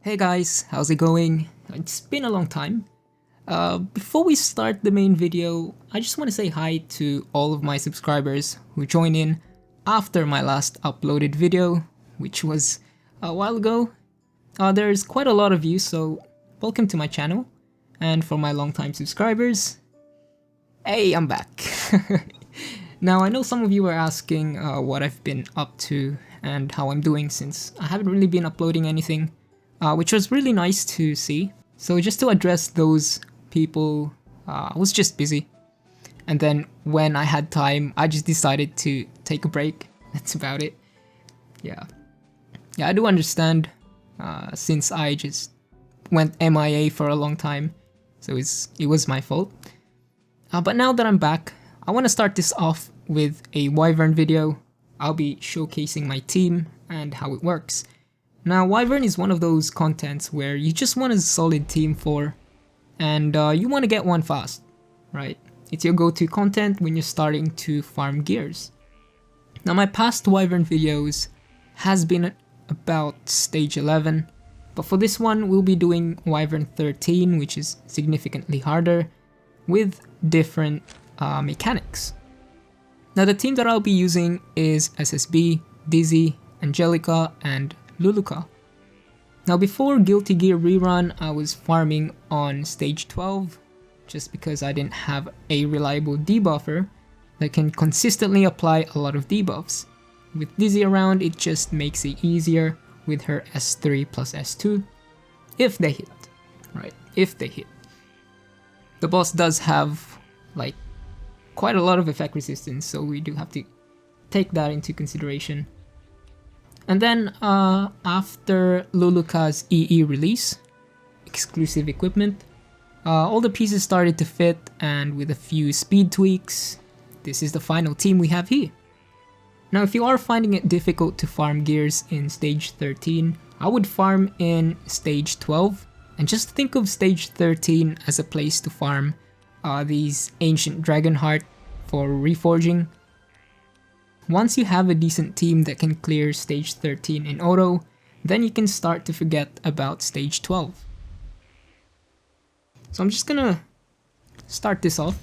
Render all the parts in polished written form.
Hey guys, how's it going? It's been a long time. Before we start the main video, I just want to say hi to all of my subscribers who joined in after my last uploaded video, which was a while ago. There's quite a lot of you, so welcome to my channel. And for my longtime subscribers, hey, I'm back. Now, I know some of you are asking what I've been up to and how I'm doing since I haven't really been uploading anything. Which was really nice to see. So just to address those people, I was just busy. And then when I had time, I just decided to take a break. That's about it. Yeah, I do understand since I just went MIA for a long time. So it was my fault. But now that I'm back, I want to start this off with a Wyvern video. I'll be showcasing my team and how it works. Now, Wyvern is one of those contents where you just want a solid team for, and you want to get one fast, right? It's your go-to content when you're starting to farm gears. Now, my past Wyvern videos has been about stage 11, but for this one, we'll be doing Wyvern 13, which is significantly harder, with different mechanics. Now, the team that I'll be using is SSB, Dizzy, Angelica, and Luluca. Now, before Guilty Gear rerun, I was farming on stage 12 just because I didn't have a reliable debuffer that can consistently apply a lot of debuffs. With Dizzy around, it just makes it easier with her S3 plus S2 if they hit, right? If they hit. The boss does have like quite a lot of effect resistance, so we do have to take that into consideration. And then after Luluca's EE release, exclusive equipment, all the pieces started to fit, and with a few speed tweaks, this is the final team we have here. Now, if you are finding it difficult to farm gears in stage 13, I would farm in stage 12, and just think of stage 13 as a place to farm these ancient dragon heart for reforging. Once you have a decent team that can clear stage 13 in auto, then you can start to forget about stage 12. So I'm just gonna start this off.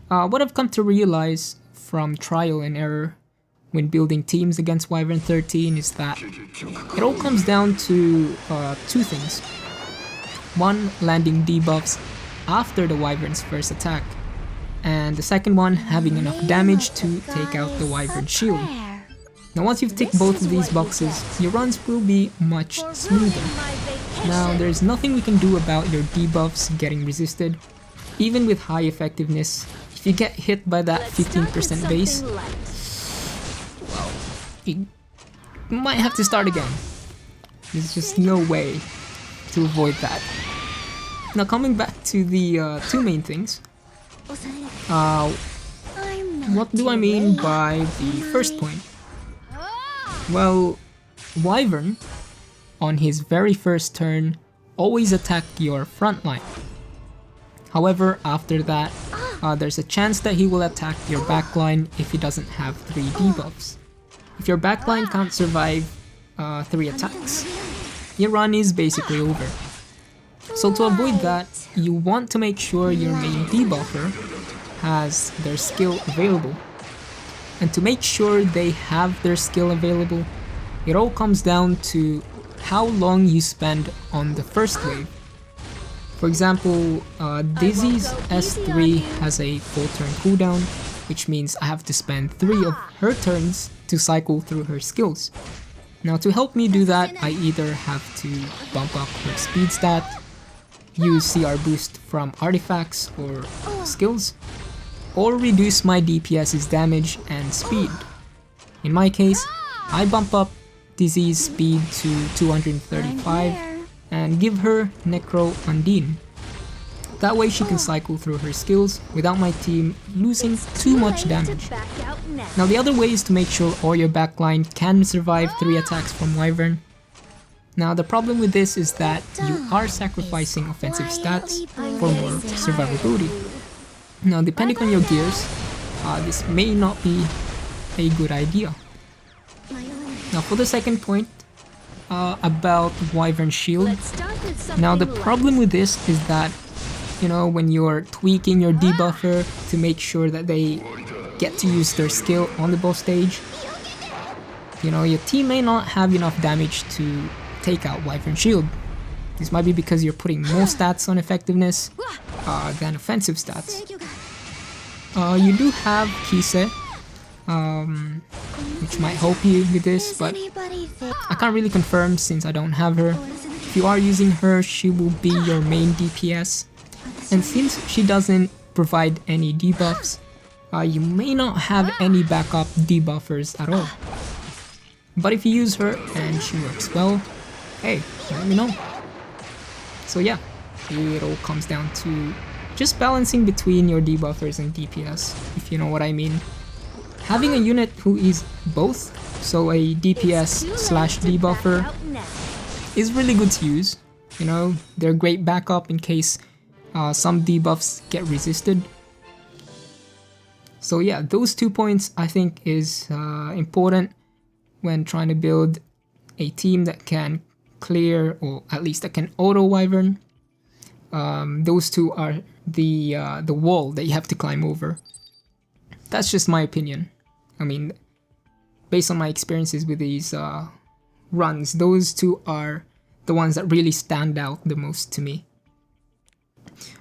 What I've come to realize from trial and error when building teams against Wyvern 13 is that it all comes down to two things. One, landing debuffs after the Wyvern's first attack, and the second one, having enough damage to take out the Wyvern shield. Now, once you've ticked both of these boxes, your runs will be much smoother. Now, there's nothing we can do about your debuffs getting resisted. Even with high effectiveness, if you get hit by that 15% base, well, you might have to start again. There's just no way to avoid that. Now, coming back to the two main things. What do I mean by the first point? Well, Wyvern, on his very first turn, always attack your front line. However, after that, there's a chance that he will attack your backline if he doesn't have 3 debuffs. If your backline can't survive 3 attacks, your run is basically over. So to avoid that, you want to make sure your main debuffer has their skill available. And to make sure they have their skill available, it all comes down to how long you spend on the first wave. For example, Dizzy's S3 has a full turn cooldown, which means I have to spend 3 of her turns to cycle through her skills. Now, to help me do that, I either have to bump up her speed stat, use CR boost from artifacts or skills, or reduce my DPS's damage and speed. In my case, I bump up Dizzy's speed to 235 and give her Necro Undine. That way she can cycle through her skills without my team losing too much damage. Now, the other way is to make sure all your backline can survive 3 attacks from Wyvern. Now, the problem with this is that you are sacrificing offensive stats for more survivability. Now, depending on your gears, this may not be a good idea. Now, for the second point, about Wyvern Shield. Let's start with something Now the light. problem with this is that, you know, when you're tweaking your debuffer to make sure that they get to use their skill on the boss stage, you know, your team may not have enough damage to take out Wyvern Shield. This might be because you're putting more stats on effectiveness than offensive stats. You do have Kise, which might help you with this, but I can't really confirm since I don't have her. If you are using her, she will be your main DPS, and since she doesn't provide any debuffs, you may not have any backup debuffers at all. But if you use her and she works well, hey, let me know. So yeah, it all comes down to just balancing between your debuffers and DPS, if you know what I mean. Having a unit who is both, so a DPS slash debuffer, is really good to use. You know, they're great backup in case some debuffs get resisted. So yeah, those 2 points I think is important when trying to build a team that can clear, or at least that can auto Wyvern. Those two are the wall that you have to climb over. That's just my opinion. I mean, based on my experiences with these runs, those two are the ones that really stand out the most to me.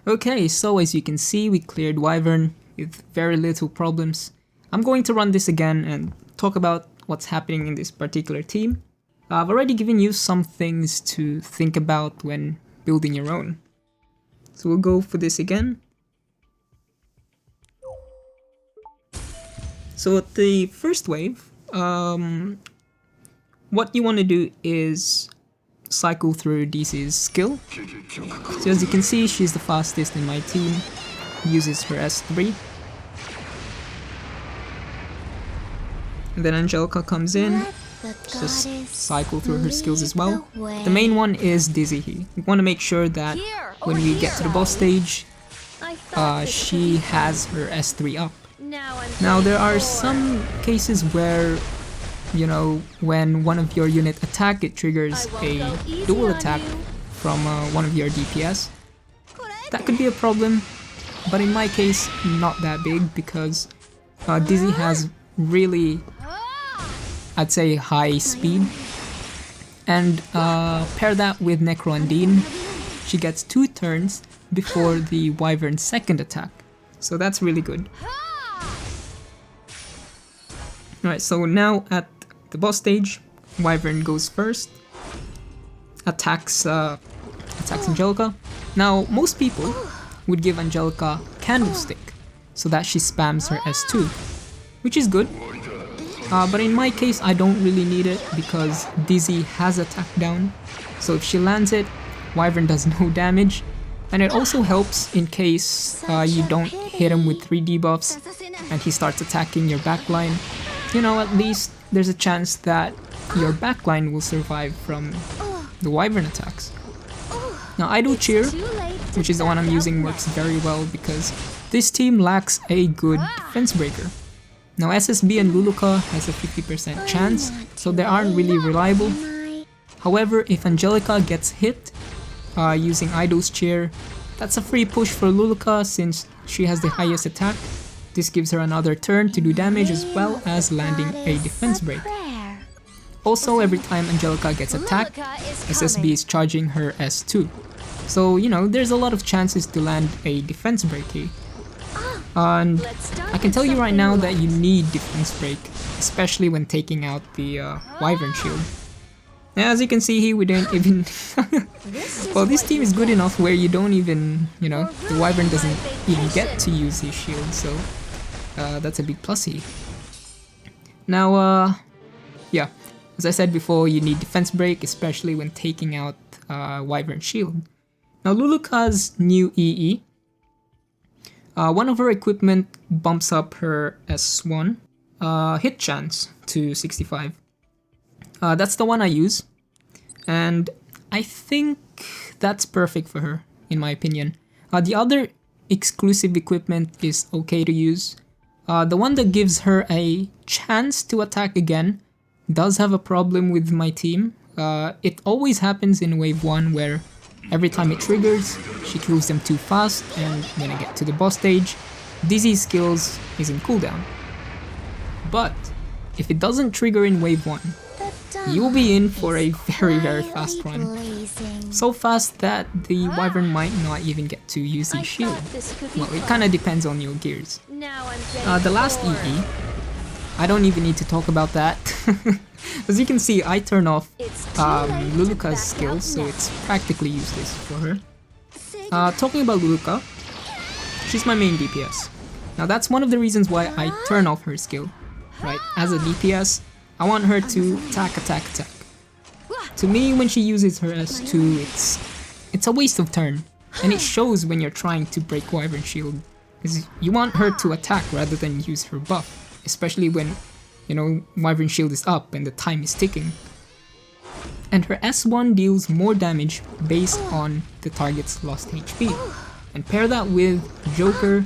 Okay, so as you can see, we cleared Wyvern with very little problems. I'm going to run this again and talk about what's happening in this particular team. I've already given you some things to think about when building your own. So we'll go for this again. So at the first wave, what you want to do is cycle through DC's skill. So as you can see, she's the fastest in my team, uses her S3. And then Angelica comes in, just cycle through her skills as well. The main one is Dizzy. We want to make sure that when we get to the boss stage, she has her S3 up. Now there are some cases where, you know, when one of your unit attack, it triggers a dual attack from one of your DPS. That could be a problem, but in my case, not that big because Dizzy has really, I'd say, high speed. And pair that with Necroundine, she gets 2 turns before the Wyvern's second attack. So that's really good. Alright, so now at the boss stage, Wyvern goes first, attacks Angelica. Now, most people would give Angelica Candlestick so that she spams her S2, which is good. But in my case, I don't really need it because Dizzy has attack down. So if she lands it, Wyvern does no damage. And it also helps in case you don't hit him with 3 debuffs and he starts attacking your backline. You know, at least there's a chance that your backline will survive from the Wyvern attacks. Now Idle Cheer, which is the one I'm using, works very well because this team lacks a good defense breaker. Now SSB and Luluca has a 50% chance, so they aren't really reliable. However, if Angelica gets hit using Idle's Cheer, that's a free push for Luluca since she has the highest attack. This gives her another turn to do damage as well as landing a defense break. Also, every time Angelica gets attacked, SSB is charging her S2. So, you know, there's a lot of chances to land a defense break here. And I can tell you right now that you need defense break, especially when taking out the Wyvern shield. As you can see here, we don't even... well, this team is good enough where you don't even, you know, the Wyvern doesn't even get to use his shield, so that's a big plus here. Now, yeah, as I said before, you need defense break, especially when taking out Wyvern shield. Now, Luluca's new EE, one of her equipment bumps up her S1 hit chance to 65. That's the one I use, and I think that's perfect for her, in my opinion. The other exclusive equipment is okay to use. The one that gives her a chance to attack again does have a problem with my team. It always happens in wave 1 where every time it triggers, she kills them too fast, and when I get to the boss stage, Dizzy's skills is in cooldown. But if it doesn't trigger in wave 1, you'll be in for a very fast run. So fast that the Wyvern might not even get to use the shield. Well, it kinda depends on your gears. The last EE, I don't even need to talk about that. As you can see, I turn off Luluca's skills, so it's practically useless for her. Talking about Luluca, she's my main DPS. Now that's one of the reasons why I turn off her skill. Right, as a DPS, I want her to attack. To me, when she uses her S2, it's a waste of turn, and it shows when you're trying to break Wyvern shield, because you want her to attack rather than use her buff, especially when, you know, Wyvern shield is up and the time is ticking. And her S1 deals more damage based on the target's lost HP, and pair that with Joker,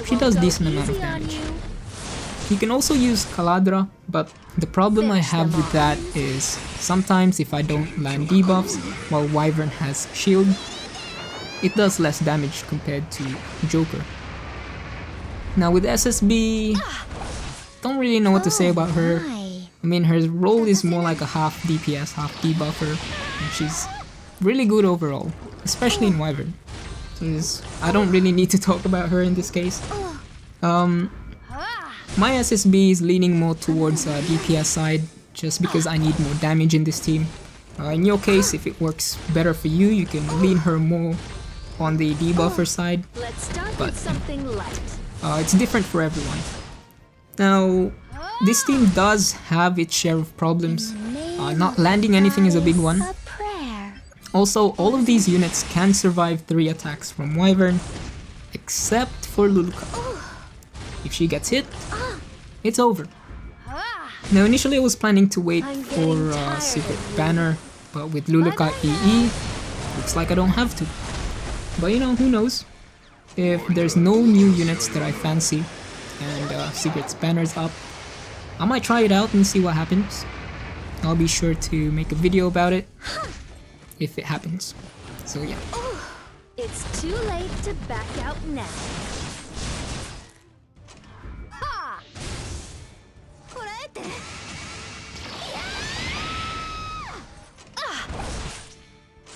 she does decent amount of damage. You can also use Caladra, but the problem I have with that is sometimes if I don't land debuffs while Wyvern has shield, it does less damage compared to Joker. Now with SSB, don't really know what to say about her. I mean, her role is more like a half DPS, half debuffer, and she's really good overall, especially in Wyvern. So I don't really need to talk about her in this case. My SSB is leaning more towards DPS side, just because I need more damage in this team. In your case, if it works better for you, you can lean her more on the debuffer side, but it's different for everyone. Now, this team does have its share of problems. Not landing anything is a big one. Also, all of these units can survive 3 attacks from Wyvern, except for Luluca. If she gets hit, it's over. Now initially I was planning to wait for Secret Banner, but with Luluca EE, looks like I don't have to. But you know, who knows? If there's no new units that I fancy, and Secret's Banner's up, I might try it out and see what happens. I'll be sure to make a video about it, if it happens. So yeah. It's too late to back out now.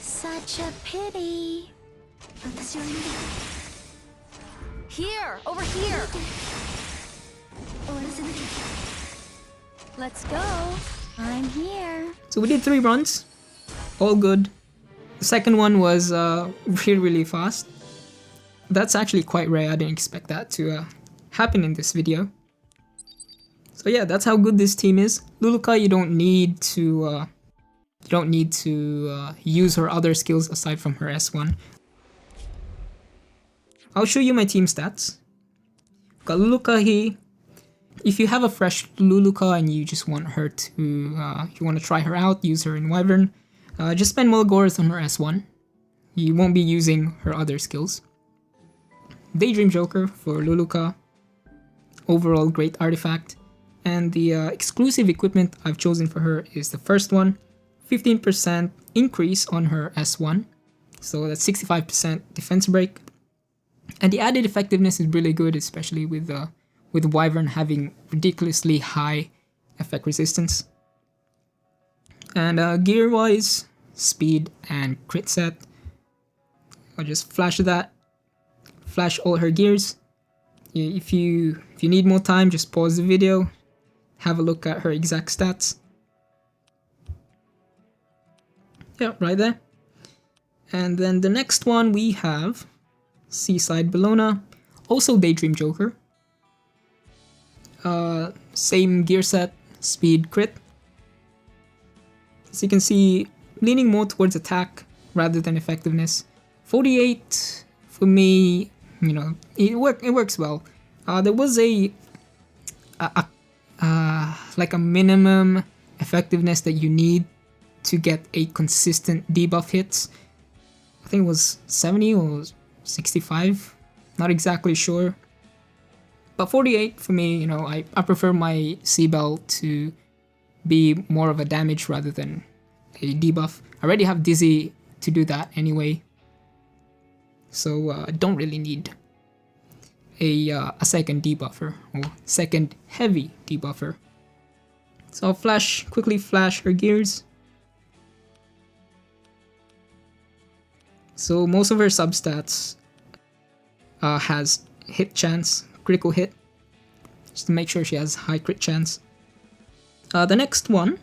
Such a pity. Here, over here. Let's go. I'm here. So we did 3 runs, all good. The second one was really fast. That's actually quite rare. I didn't expect that to happen in this video. So yeah, that's how good this team is. Luluca, you don't need to use her other skills aside from her S1. I'll show you my team stats. Got Luluca here. If you have a fresh Luluca and you just want her to, you want to try her out, use her in Wyvern, just spend Mulgorth on her S1. You won't be using her other skills. Daydream Joker for Luluca. Overall great artifact. And the exclusive equipment I've chosen for her is the first one, 15% increase on her S1, so that's 65% defense break. And the added effectiveness is really good, especially with Wyvern having ridiculously high effect resistance. And gear-wise, speed and crit set. I'll just flash all her gears. If you need more time, just pause the video. Have a look at her exact stats. Yeah, right there. And then the next one we have Seaside Bellona, also Daydream Joker. Same gear set, speed, crit. As you can see, leaning more towards attack rather than effectiveness. 48 for me, you know, it works well. There was like a minimum effectiveness that you need to get a consistent debuff hits. I think it was 70 or 65, not exactly sure. But 48 for me, you know, I prefer my C-Bell to be more of a damage rather than a debuff. I already have Dizzy to do that anyway, so I don't really need a second debuffer or second heavy debuffer. So I'll quickly flash her gears. So most of her substats has hit chance, critical hit, just to make sure she has high crit chance. The next one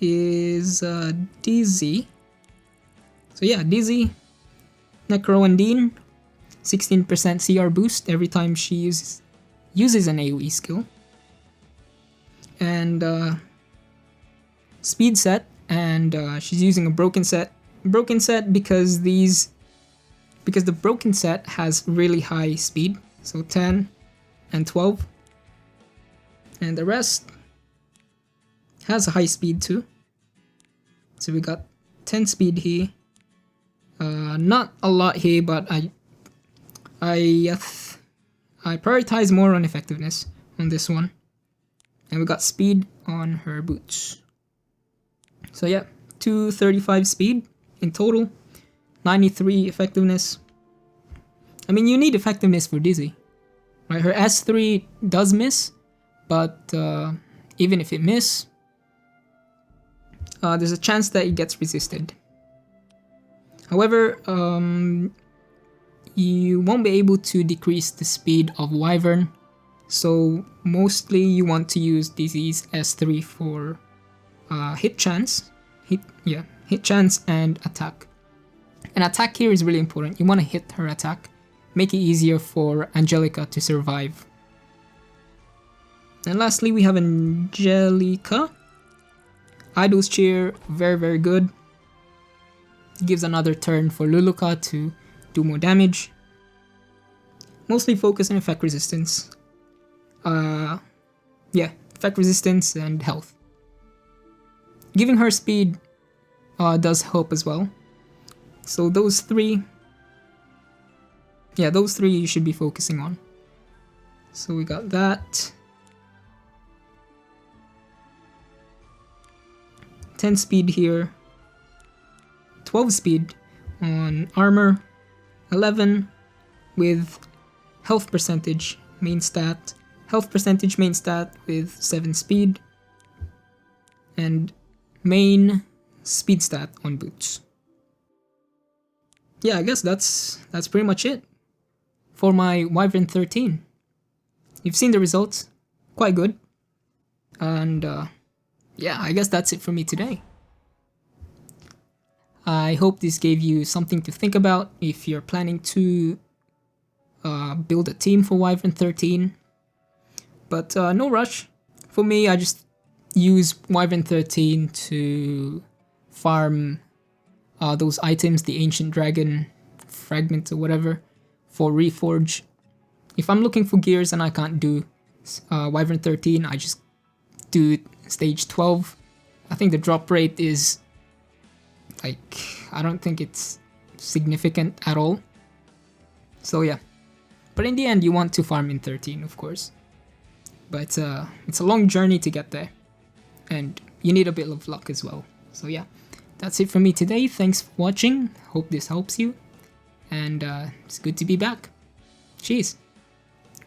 is Dizzy. So yeah, Dizzy, Necro and Dean, 16% CR boost every time she uses an AoE skill. And speed set, and she's using a broken set. Broken set because the broken set has really high speed, so 10 and 12. And the rest has a high speed too. So we got 10 speed here. Not a lot here, but I prioritize more on effectiveness on this one. And we got speed on her boots. So yeah, 235 speed in total, 93 effectiveness. I mean, you need effectiveness for Dizzy. Right? Her S3 does miss, but even if it misses, there's a chance that it gets resisted. However, you won't be able to decrease the speed of Wyvern, so mostly you want to use Dizzy's S3 for hit chance, hit chance and attack. And attack here is really important. You want to hit her attack, make it easier for Angelica to survive. And lastly, we have Angelica. Idol's Cheer, very, very good. Gives another turn for Luluca to do more damage. Mostly focus on effect resistance. Effect resistance and health. Giving her speed does help as well. So those three you should be focusing on. So we got that. 10 speed here. 12 speed on armor. 11 with health percentage main stat. Health percentage main stat with 7 speed. And main speed stat on boots. Yeah, I guess that's pretty much it for my Wyvern 13. You've seen the results, quite good. And yeah, I guess that's it for me today. I hope this gave you something to think about if you're planning to build a team for Wyvern 13. But no rush. For me, I just use Wyvern 13 to farm those items, the Ancient Dragon Fragment or whatever, for Reforge. If I'm looking for gears and I can't do Wyvern 13, I just do stage 12. I think the drop rate is like, I don't think it's significant at all. So yeah. But in the end, you want to farm in 13, of course. But it's a long journey to get there. And you need a bit of luck as well. So yeah. That's it for me today. Thanks for watching. Hope this helps you. And it's good to be back. Cheers.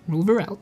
Rover out.